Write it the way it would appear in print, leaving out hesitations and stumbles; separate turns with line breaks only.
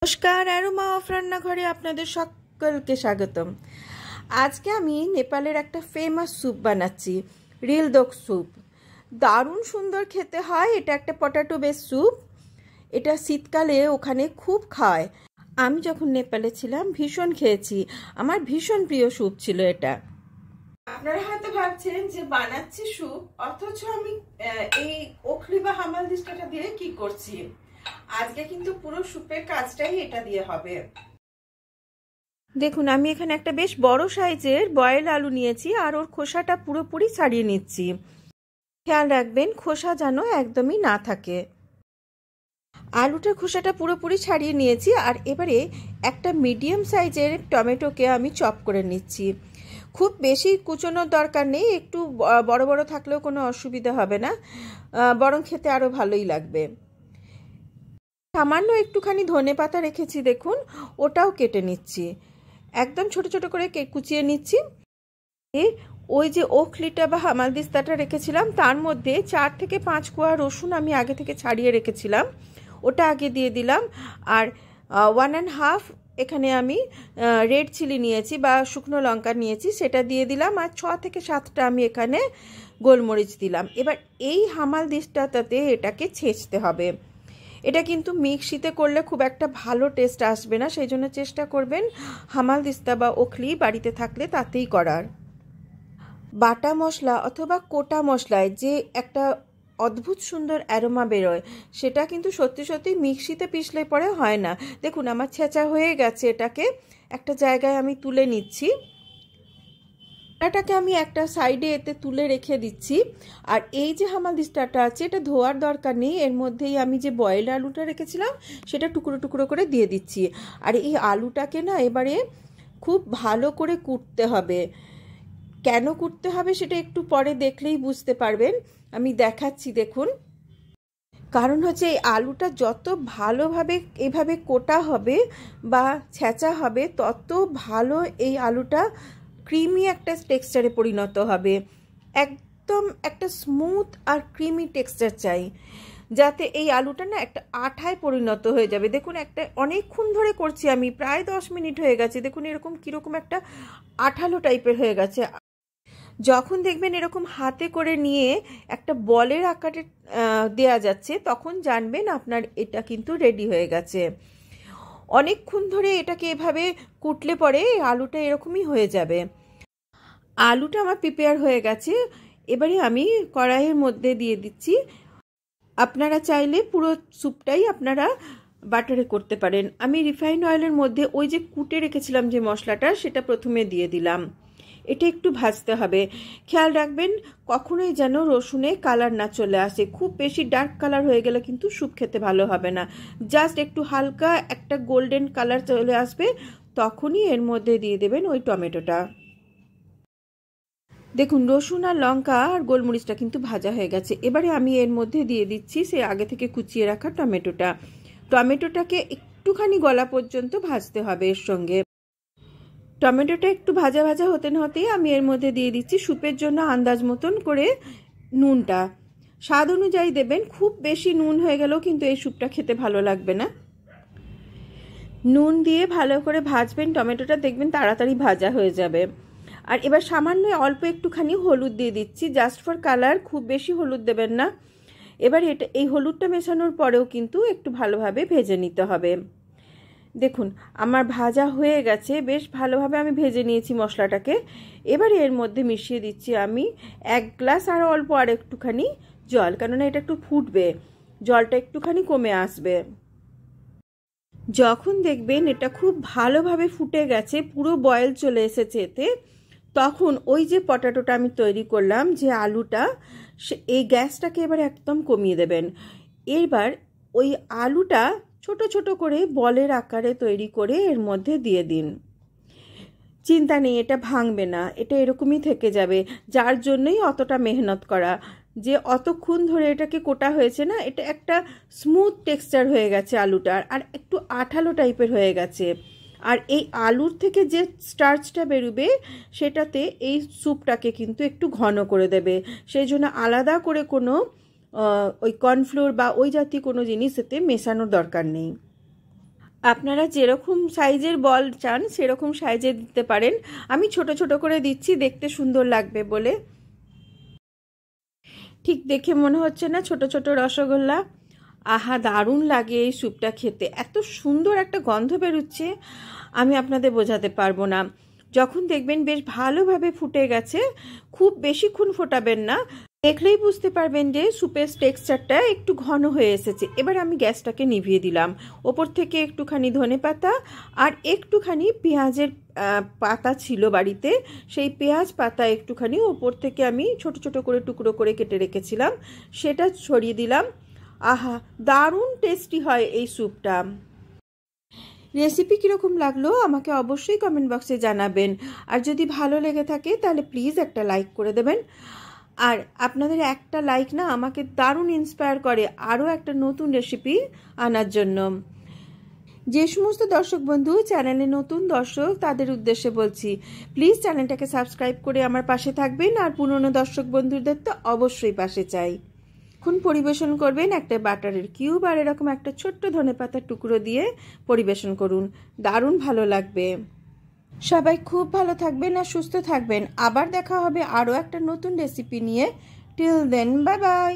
নমস্কার, aroma of রান্নাঘরে আপনাদের সকলকে স্বাগতম। আজকে আমি নেপালের একটা ফেমাস স্যুপ বানাচ্ছি, রিলদোক স্যুপ। দারুণ সুন্দর খেতে হয়। এটা একটা পটাটো বেস স্যুপ। এটা শীতকালে ওখানে খুব খায়। আমি যখন নেপালে ছিলাম ভীষণ খেয়েছি। আমার ভীষণ প্রিয় স্যুপ ছিল এটা। আপনারা হয়তো ভাবছেন যে বানাচ্ছি স্যুপ, অথচ আমি এই ওখলি বা হামালদিস্তাটা দিয়ে কি করছি। আজকে কিন্তু পুরো স্যুপের কাজটাই এটা দিয়ে হবে। দেখুন, আমি এখানে একটা বেশ বড় সাইজের বয়েল আলু নিয়েছি আর ওর খোসাটা পুরোপুরি ছাড়িয়ে নিচ্ছি। খেয়াল রাখবেন খোসা যেন একদমই না থাকে। আলুটার খোসাটা পুরোপুরি ছাড়িয়ে নিয়েছি আর এবারে একটা মিডিয়াম সাইজের টমেটোকে আমি চপ করে নিচ্ছি। খুব বেশি কুচোনোর দরকার নেই, একটু বড় বড় থাকলেও কোনো অসুবিধা হবে না, বরং খেতে আরও ভালোই লাগবে। সামান্য একটুখানি ধনেপাতা রেখেছি, দেখুন ওটাও কেটে নিচ্ছি। একদম ছোট ছোট করে কুচিয়ে নিচ্ছি। ওই যে ওখলিটা বা হামালদিস্তাটা রেখেছিলাম তার মধ্যে 4 থেকে 5 কোয়া রসুন আমি আগে থেকে ছাড়িয়ে রেখেছিলাম, ওটা আগে দিয়ে দিলাম। আর 1.5 এখানে আমি রেড চিলি নিয়েছি বা শুকনো লঙ্কা নিয়েছি, সেটা দিয়ে দিলাম। আর 6 থেকে 7টা আমি এখানে গোলমরিচ দিলাম। এবার এই হামালদিস্তাটাতে এটাকে ছেঁচতে হবে। এটা কিন্তু মিক্সিতে করলে খুব একটা ভালো টেস্ট আসবে না, সেই জন্য চেষ্টা করবেন হামালদিস্তা বা ওখলি বাড়িতে থাকলে তাতেই করার। বাটা মশলা অথবা কোটা মশলায় যে একটা অদ্ভুত সুন্দর অ্যারোমা বেরোয়, সেটা কিন্তু সত্যি সত্যি মিক্সিতে পিষলে পরে হয় না। দেখুন আমার ছেঁচা হয়ে গেছে, এটাকে একটা জায়গায় আমি তুলে নিচ্ছি। এটাকে আমি একটা সাইডে এতে তুলে রেখে দিচ্ছি। আর এই যে হামালদিস্তাটা আছে এটা ধোয়ার দরকার নেই, এর মধ্যেই আমি যে বয়েল আলুটা রেখেছিলাম সেটা টুকরো টুকরো করে দিয়ে দিচ্ছি। আর এই আলুটাকে না এবারে খুব ভালো করে কুটতে হবে। কেন কুটতে হবে সেটা একটু পরে দেখলেই বুঝতে পারবেন, আমি দেখাচ্ছি। দেখুন, কারণ হচ্ছে এই আলুটা যত ভালোভাবে এভাবে কোটা হবে বা ছেঁচা হবে তত ভালো এই আলুটা ক্রিমি একটা টেক্সচারে পরিণত হবে। একদম একটা স্মুথ আর ক্রিমি টেক্সচার চাই, যাতে এই আলুটা না একটা আঠায় পরিণত হয়ে যাবে। দেখুন একটা অনেকক্ষণ ধরে করছি আমি, প্রায় 10 মিনিট হয়ে গেছে। দেখুন এরকম কীরকম একটা আঠালো টাইপের হয়ে গেছে। যখন দেখবেন এরকম হাতে করে নিয়ে একটা বলের আকারে দেয়া যাচ্ছে, তখন জানবেন আপনার এটা কিন্তু রেডি হয়ে গেছে। অনেকক্ষণ ধরে এটাকে এভাবে কুটলে পরে আলুটা এরকমই হয়ে যাবে। আলুটা আমার প্রিপেয়ার হয়ে গেছে। এবারে আমি কড়াইয়ের মধ্যে দিয়ে দিচ্ছি। আপনারা চাইলে পুরো স্যুপটাই আপনারা বাটারে করতে পারেন। আমি রিফাইন অয়েলের মধ্যে ওই যে কুটে রেখেছিলাম যে মশলাটা, সেটা প্রথমে দিয়ে দিলাম। এটা একটু ভাজতে হবে। খেয়াল রাখবেন কখনোই যেন রসুনে কালার না চলে আসে। খুব বেশি ডার্ক কালার হয়ে গেলে কিন্তু স্যুপ খেতে ভালো হবে না। জাস্ট একটু হালকা একটা গোল্ডেন কালার চলে আসবে, তখনই এর মধ্যে দিয়ে দেবেন ওই টমেটোটা। দেখুন রসুন আর লঙ্কা আর গোলমরিচটা কিন্তু ভাজা হয়ে গেছে। এবারে আমি এর মধ্যে দিয়ে দিচ্ছি সে আগে থেকে কুচিয়ে রাখা টমেটোটা। টমেটোটাকে একটুখানি গলা পর্যন্ত ভাজতে হবে। এর সঙ্গে টমেটোটা একটু ভাজা ভাজা হতে না হতেই আমি এর মধ্যে দিয়ে দিচ্ছি স্যুপের জন্য আন্দাজ মতন করে নুনটা। স্বাদ অনুযায়ী দেবেন, খুব বেশি নুন হয়ে গেলেও কিন্তু এই স্যুপটা খেতে ভালো লাগবে না। নুন দিয়ে ভালো করে ভাজবেন টমেটোটা, দেখবেন তাড়াতাড়ি ভাজা হয়ে যাবে। আর এবার সামান্য অল্প একটুখানি হলুদ দিয়ে দিচ্ছি, জাস্ট ফর কালার, খুব বেশি হলুদ দেবেন না। এবার এই হলুদটা মেশানোর পরেও কিন্তু একটু ভালোভাবে ভেজে নিতে হবে। দেখুন আমার ভাজা হয়ে গেছে, বেশ ভালোভাবে আমি ভেজে নিয়েছি মশলাটাকে। এবারে এর মধ্যে মিশিয়ে দিচ্ছি আমি 1 গ্লাস আর অল্প আর একটুখানি জল, কেননা এটা একটু ফুটবে, জলটা একটুখানি কমে আসবে। যখন দেখবেন এটা খুব ভালোভাবে ফুটে গেছে, পুরো বয়েল চলে এসেছে এতে, তখন ওই যে পটাটোটা আমি তৈরি করলাম যে আলুটা, এই গ্যাসটাকে এবার একদম কমিয়ে দেবেন। এবার ওই আলুটা ছোট ছোট করে বলের আকারে তৈরি করে এর মধ্যে দিয়ে দিন। চিন্তা নেই, এটা ভাঙবে না, এটা এরকমই থেকে যাবে। যার জন্যই অতটা মেহনত করা, যে অতক্ষণ ধরে এটাকে কোটা হয়েছে না, এটা একটা স্মুথ টেক্সচার হয়ে গেছে আলুটার, আর একটু আঠালো টাইপের হয়ে গেছে। আর এই আলুর থেকে যে স্টার্চটা বেরোবে সেটাতে এই স্যুপটাকে কিন্তু একটু ঘন করে দেবে। সেই জন্য আলাদা করে কোনো ওই কর্নফ্লোর বা ওই জাতীয় কোনো জিনিস এতে মেশানোর দরকার নেই। আপনারা যেরকম সাইজের বল চান সেরকম সাইজে দিতে পারেন। আমি ছোট ছোট করে দিচ্ছি দেখতে সুন্দর লাগবে বলে। ঠিক দেখে মনে হচ্ছে না ছোট ছোট রসগোল্লা? আহা, দারুণ লাগে এই স্যুপটা খেতে, এত সুন্দর একটা গন্ধ বেরোচ্ছে, আমি আপনাদের বোঝাতে পারবো না। যখন দেখবেন বেশ ভালোভাবে ফুটে গেছে, খুব বেশিক্ষণ ফোটাবেন না, দেখলেই বুঝতে পারবেন যে স্যুপের টেক্সচারটা একটু ঘন হয়ে এসেছে। এবার আমি গ্যাসটাকে নিভিয়ে দিলাম। ওপর থেকে একটুখানি ধনেপাতা আর একটুখানি পেঁয়াজের পাতা ছিল বাড়িতে, সেই পেঁয়াজ পাতা একটুখানি ওপর থেকে আমি ছোট ছোট করে টুকরো করে কেটে রেখেছিলাম, সেটা ছড়িয়ে দিলাম। আহা, দারুণ টেস্টি হয় এই স্যুপটা। রেসিপি কীরকম লাগলো আমাকে অবশ্যই কমেন্ট বক্সে জানাবেন। আর যদি ভালো লেগে থাকে তাহলে প্লিজ একটা লাইক করে দেবেন। আর আপনাদের একটা লাইক না আমাকে দারুণ ইন্সপায়ার করে আরও একটা নতুন রেসিপি আনার জন্য। যে সমস্ত দর্শক বন্ধু চ্যানেলে নতুন দর্শক তাদের উদ্দেশ্যে বলছি, প্লিজ চ্যানেলটাকে সাবস্ক্রাইব করে আমার পাশে থাকবেন। আর পুরনো দর্শক বন্ধুদের তো অবশ্যই পাশে চাই। এখন পরিবেশন করবেন একটা বাটারের কিউব আর এরকম একটা ছোট্ট ধনেপাতার টুকরো দিয়ে পরিবেশন করুন, দারুণ ভালো লাগবে। সবাই খুব ভালো থাকবেন আর সুস্থ থাকবেন। আবার দেখা হবে আরও একটা নতুন রেসিপি নিয়ে। Till then, bye by.